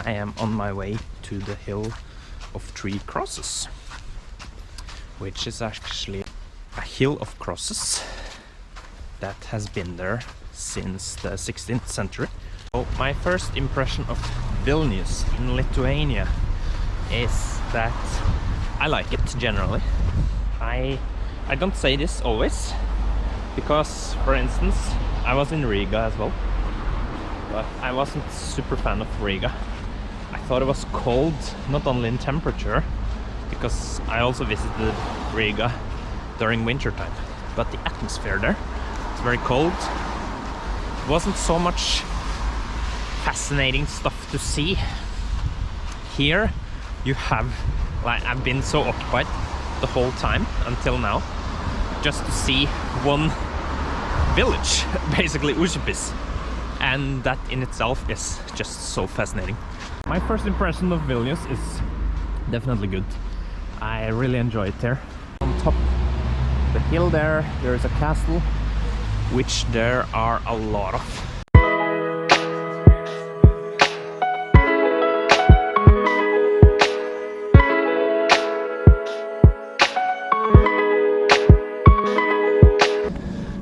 I am on my way to the Hill of Three Crosses, which is actually a hill of crosses that has been there since the 16th century. So my first impression of Vilnius in Lithuania is that I like it generally. I don't say this always, because for instance I was in Riga as well, but I wasn't super fan of Riga. I thought it was cold, not only in temperature, because I also visited Riga during winter time, but the atmosphere there is very cold. It wasn't so much fascinating stuff to see. Here you have, like, I've been so occupied the whole time until now just to see one village, basically Užupis, and that in itself is just so fascinating. My first impression of Vilnius is definitely good. I really enjoy it there. On top of the hill there is a castle, which there are a lot of.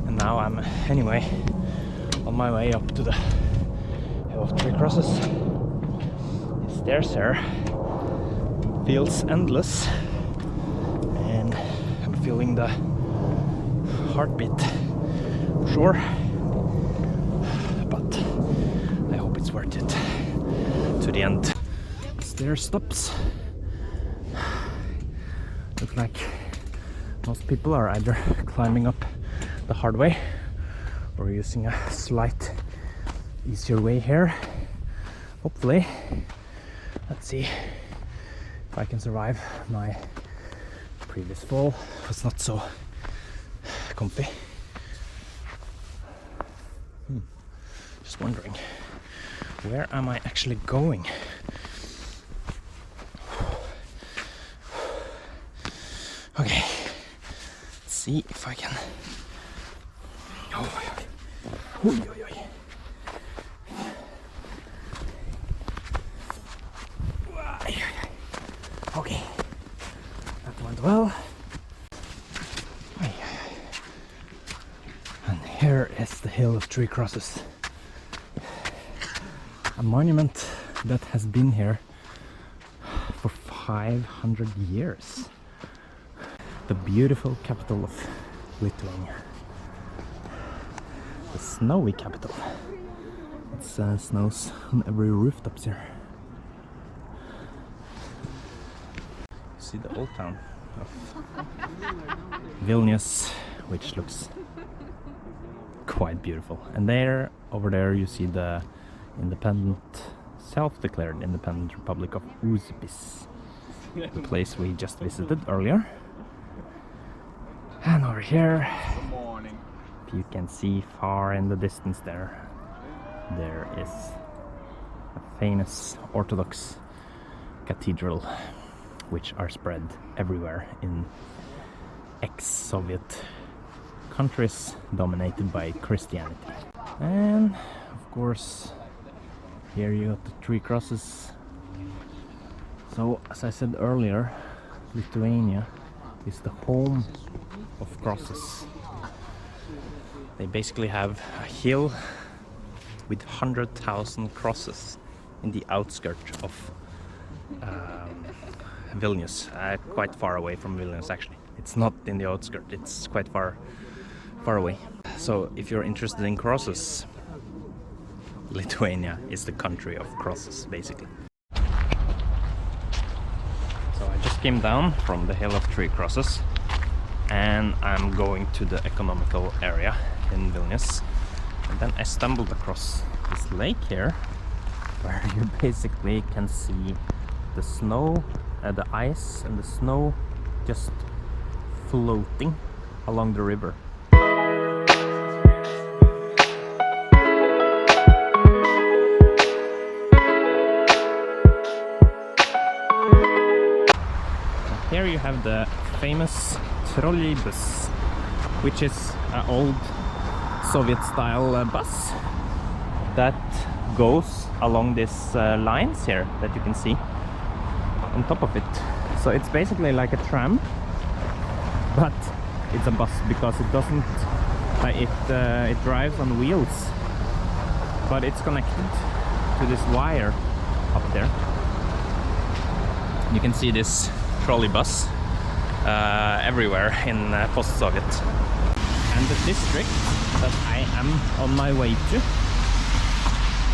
And now I'm anyway on my way up to the Hill of Three Crosses. The stairs here feels endless, and I'm feeling the heartbeat, sure, but I hope it's worth it to the end. Stair stops. Looks like most people are either climbing up the hard way or using a slight easier way here. Hopefully, let's see if I can survive. My previous fall was not so comfy. Just wondering, where am I actually going? Okay, let's see if I can. Okay, that went well. And here is the Hill of Three Crosses, a monument that has been here for 500 years. The beautiful capital of Lithuania, the snowy capital. It snows on every rooftops here. See the old town of Vilnius, which looks quite beautiful. And there, over there, you see the self-declared independent Republic of Užupis, the place we just visited earlier. And over here, if you can see far in the distance there is a famous Orthodox cathedral, which are spread everywhere in ex-Soviet countries dominated by Christianity. And of course, here you got the Three Crosses. So, as I said earlier, Lithuania is the home of crosses. They basically have a hill with 100,000 crosses in the outskirts of Vilnius, quite far away from Vilnius actually. It's not in the outskirts, it's quite far away. So if you're interested in crosses, Lithuania is the country of crosses, basically. So I just came down from the Hill of Three Crosses, and I'm going to the economical area in Vilnius. And then I stumbled across this lake here, where you basically can see the snow, the ice and the snow just floating along the river. Here you have the famous trolleybus, which is an old Soviet-style bus that goes along these lines here that you can see on top of it. So it's basically like a tram, but it's a bus because it doesn't. It drives on wheels, but it's connected to this wire up there. You can see this trolley bus everywhere in post-Soviet. And the district that I am on my way to,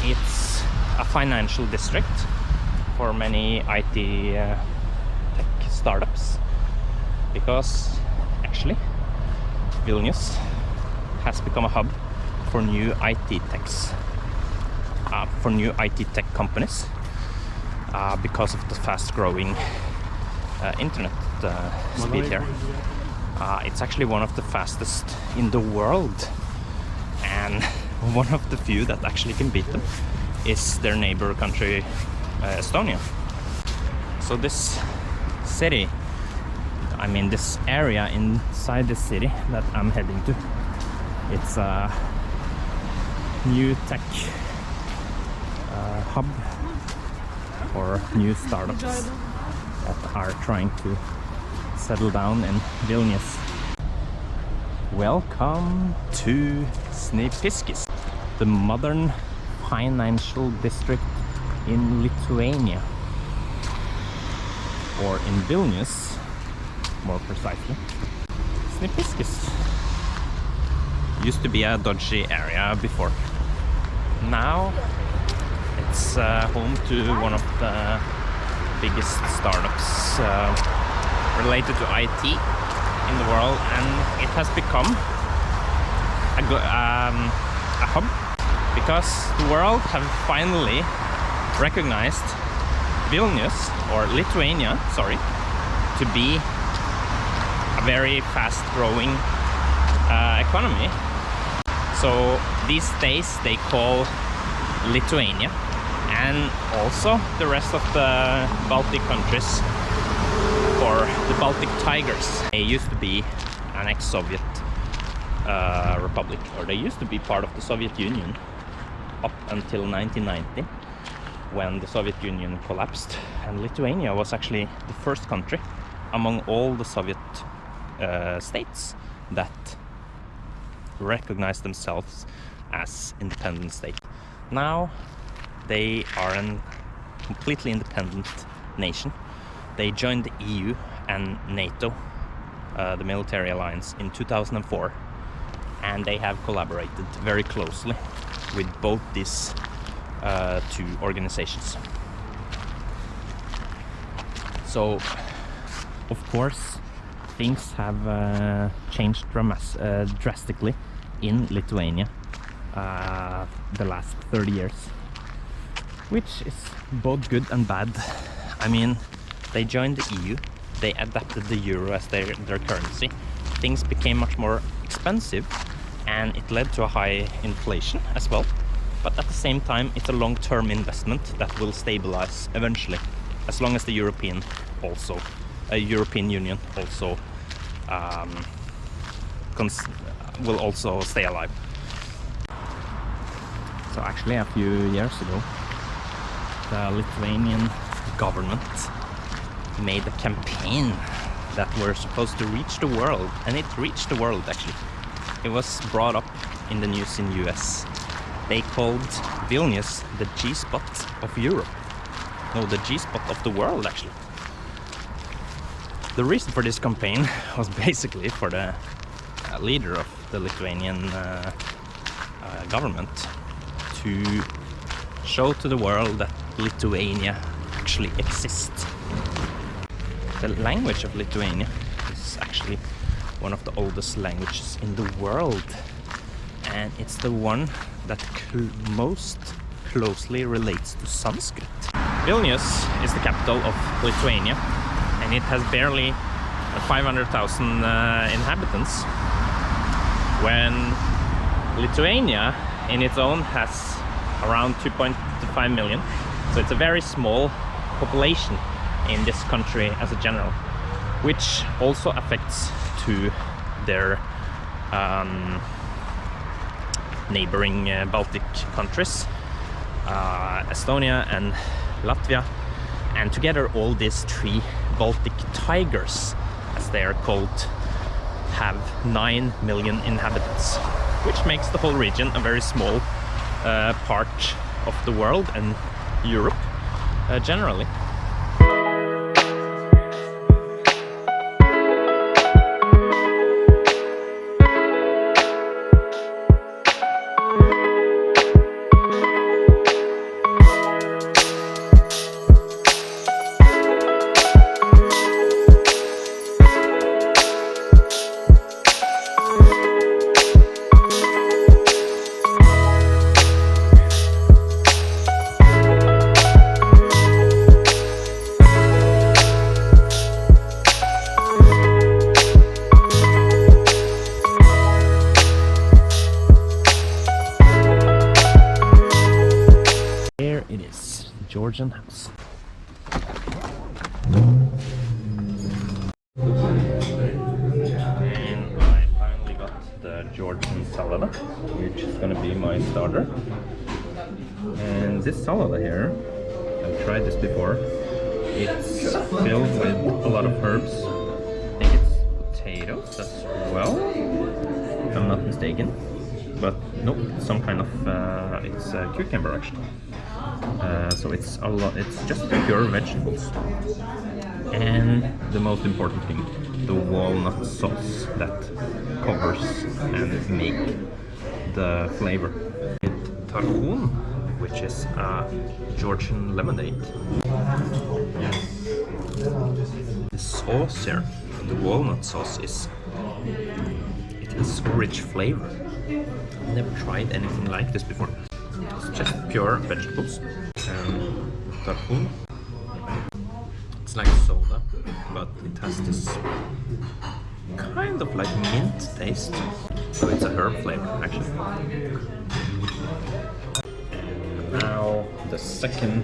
it's a financial district for many IT tech startups, because actually Vilnius has become a hub for new IT techs, for new IT tech companies, because of the fast-growing internet speed here. It's actually one of the fastest in the world, and one of the few that actually can beat them is their neighbor country, Estonia. So this city, I mean this area inside the city that I'm heading to, it's a new tech hub for new startups that are trying to settle down in Vilnius. Welcome to Snipiskis, the modern financial district in Lithuania, or in Vilnius, more precisely. Snipiskis used to be a dodgy area before. Now it's home to one of the biggest startups related to IT in the world, and it has become a hub because the world have finally recognized Vilnius, or Lithuania, sorry, to be a very fast-growing economy. So these days they call Lithuania and also the rest of the Baltic countries for the Baltic Tigers. They used to be an ex-Soviet republic, or they used to be part of the Soviet Union up until 1990, when the Soviet Union collapsed, and Lithuania was actually the first country among all the Soviet states that recognized themselves as independent state. Now they are a completely independent nation. They joined the EU and NATO, the military alliance, in 2004, and they have collaborated very closely with both these two organizations. So, of course, things have changed drastically in Lithuania the last 30 years, which is both good and bad. I mean, they joined the EU, they adapted the euro as their currency. Things became much more expensive, and it led to a high inflation as well. But at the same time, it's a long-term investment that will stabilize eventually, as long as the European Union also will also stay alive. So actually, a few years ago, the Lithuanian government made a campaign that were supposed to reach the world, and it reached the world actually. It was brought up in the news in US. They called Vilnius the G-spot of Europe. No, the G-spot of the world actually. The reason for this campaign was basically for the leader of the Lithuanian government to show to the world that Lithuania actually exists. The language of Lithuania is actually one of the oldest languages in the world, and it's the one that most closely relates to Sanskrit. Vilnius is the capital of Lithuania, and it has barely 500,000 inhabitants, when Lithuania in its own has around 2.5 million. So it's a very small population in this country as a general, which also affects to their neighboring Baltic countries, Estonia and Latvia, and together all these three Baltic tigers, as they are called, have 9 million inhabitants, which makes the whole region a very small part of the world and Europe generally. Georgian house. And I finally got the Georgian salad, which is gonna be my starter. And this salad here, I've tried this before. It's filled with a lot of herbs. I think it's potatoes as well, if I'm not mistaken. But nope, some kind of it's cucumber actually. So it's a lot. It's just pure vegetables, and the most important thing, the walnut sauce that covers and make the flavor. With Tallin, which is a Georgian lemonade. The sauce here, the walnut sauce, it has rich flavor. I've never tried anything like this before. It's just pure vegetables and Tallin. It's like soda, but it has this kind of like mint taste. So it's a herb flavor actually. Now the second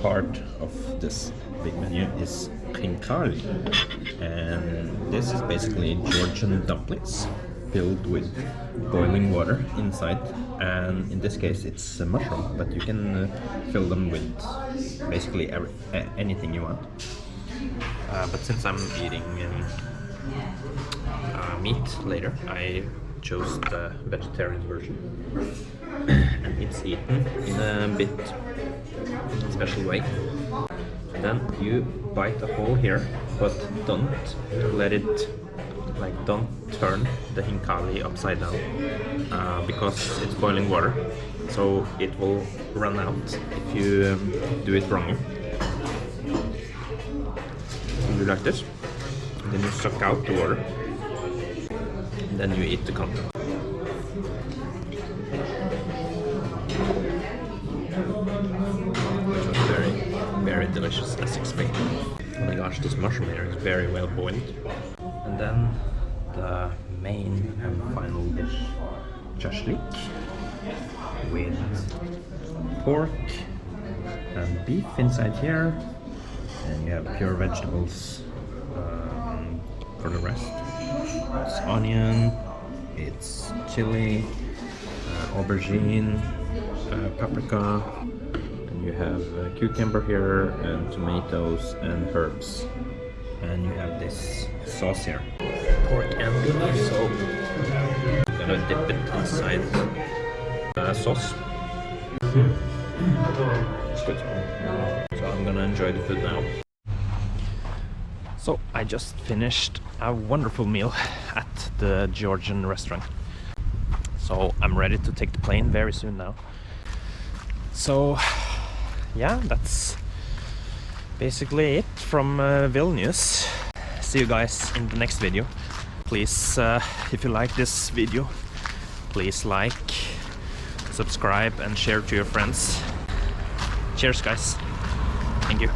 part of this big menu is khinkali, and this is basically Georgian dumplings filled with boiling water inside, and in this case it's a mushroom, but you can fill them with basically anything you want. But since I'm eating meat later, I chose the vegetarian version. And it's eaten in a bit special way. Then you bite a hole here, but don't let it, like, don't turn the khinkali upside down, because it's boiling water, so it will run out if you do it wrong. You do like this, then you suck out the water, and then you eat the content. Which was very, very delicious as expected. Oh my gosh, this mushroom here is very well boiled. And then the main and final dish, shashlik, with pork and beef inside here, and you have pure vegetables for the rest. It's onion, it's chili, aubergine, paprika, and you have cucumber here, and tomatoes and herbs, and you have this sauce here, pork and beef. So I'm gonna dip it inside sauce. It's good. So I'm gonna enjoy the food now. So I just finished a wonderful meal at the Georgian restaurant. So I'm ready to take the plane very soon now. So yeah, that's basically it from Vilnius. See you guys in the next video. Please, if you like this video, please like, subscribe and share to your friends. Cheers guys. Thank you.